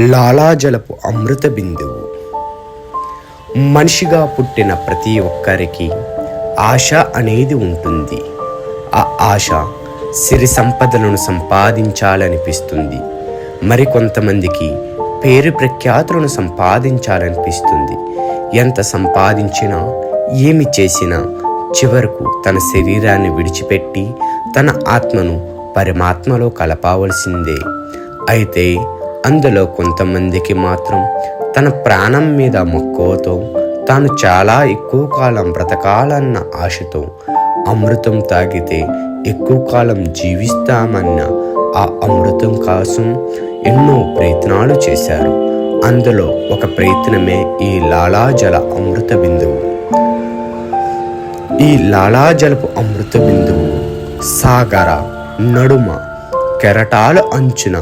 లాలాజలపు అమృత బిందువు. మనిషిగా పుట్టిన ప్రతి ఒక్కరికి ఆశ అనేది ఉంటుంది. ఆ ఆశ సిరి సంపదలను సంపాదించాలనిపిస్తుంది. మరికొంతమందికి పేరు ప్రఖ్యాతులను సంపాదించాలనిపిస్తుంది. ఎంత సంపాదించినా ఏమి చేసినా చివరకు తన శరీరాన్ని విడిచిపెట్టి తన ఆత్మను పరమాత్మలో కలపవలసిందే. అయితే అందులో కొంతమందికి మాత్రం తన ప్రాణం మీద మక్కువతో తాను చాలా ఎక్కువ కాలం బ్రతకాలన్న ఆశతో అమృతం తాగితే ఎక్కువ కాలం జీవిస్తామన్న ఆ అమృతం కోసం ఎన్నో ప్రయత్నాలు చేశారు. అందులో ఒక ప్రయత్నమే ఈ లాలాజల అమృత బిందువు. ఈ లాలాజలపు అమృత బిందువు సాగర నడుమ కెరటాల అంచున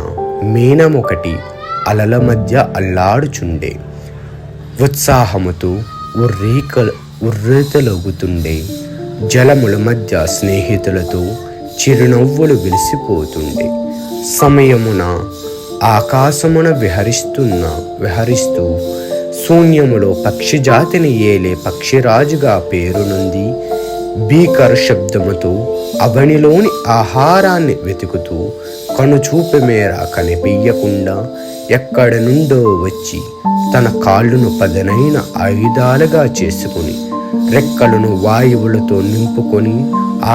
మీనమొకటి అలల మధ్య అల్లాడుచుండే. ఉత్సాహముతో ఉర్రేతలొగుతుండే. జలముల మధ్య స్నేహితులతో చిరునవ్వులు వెలిసిపోతుండే. సమయమున ఆకాశమున విహరిస్తూ శూన్యములో పక్షి జాతిని ఏలే పక్షిరాజుగా పేరునుంది. భీకర శబ్దముతో అవనిలోని ఆహారాన్ని వెతుకుతూ కనుచూపు మేర కనిపించకుండా ఎక్కడి నుండో వచ్చి తన కాళ్ళను పదనైన ఆయుధాలుగా చేసుకుని రెక్కలను వాయువులతో నింపుకొని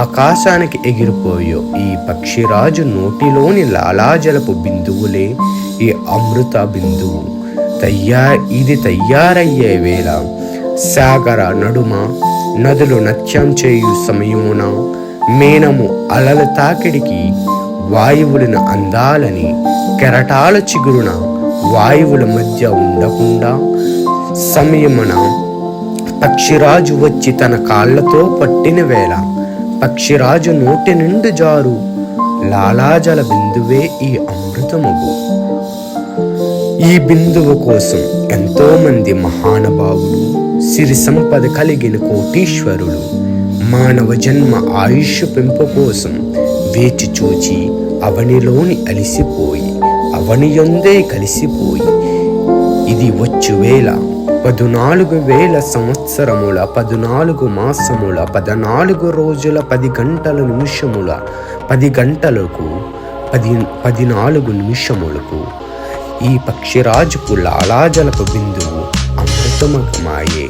ఆకాశానికి ఎగిరిపోయో ఈ పక్షిరాజు నోటిలోని లాలాజలపు బిందువులే ఈ అమృత బిందువు. ఇది తయారయ్యే వేళ సాగర నడుమ నదులు నత్యం చేయు సమయమున మేనము అలల తాకిడికి వాయువులను అందాలని కెరటాల చిగురున వాయువుల మధ్య ఉండకుండా సమయమున పక్షిరాజు వచ్చి తన కాళ్ళతో పట్టిన వేళ పక్షిరాజు నోటి నుండి జారు లాలాజల బిందువే ఈ అమృతమగు. ఈ బిందువు కోసం ఎంతో మంది మహానుభావులు, సిరి సంపద కలిగిన కోటీశ్వరులు మానవ జన్మ ఆయుష్ పెంపు కోసం వేచి చూచి అవనిలోని అలిసిపోయి అవనియందే కలిసిపోయి ఇది వచ్చు వేళ 14,000 సంవత్సరముల 14 మాసముల 14 రోజుల 10 గంటల నిమిషముల 10 గంటలకు 14 నిమిషములకు ఈ పక్షిరాజుకు లాలాజలపు బిందువు అమృతమయమాయే.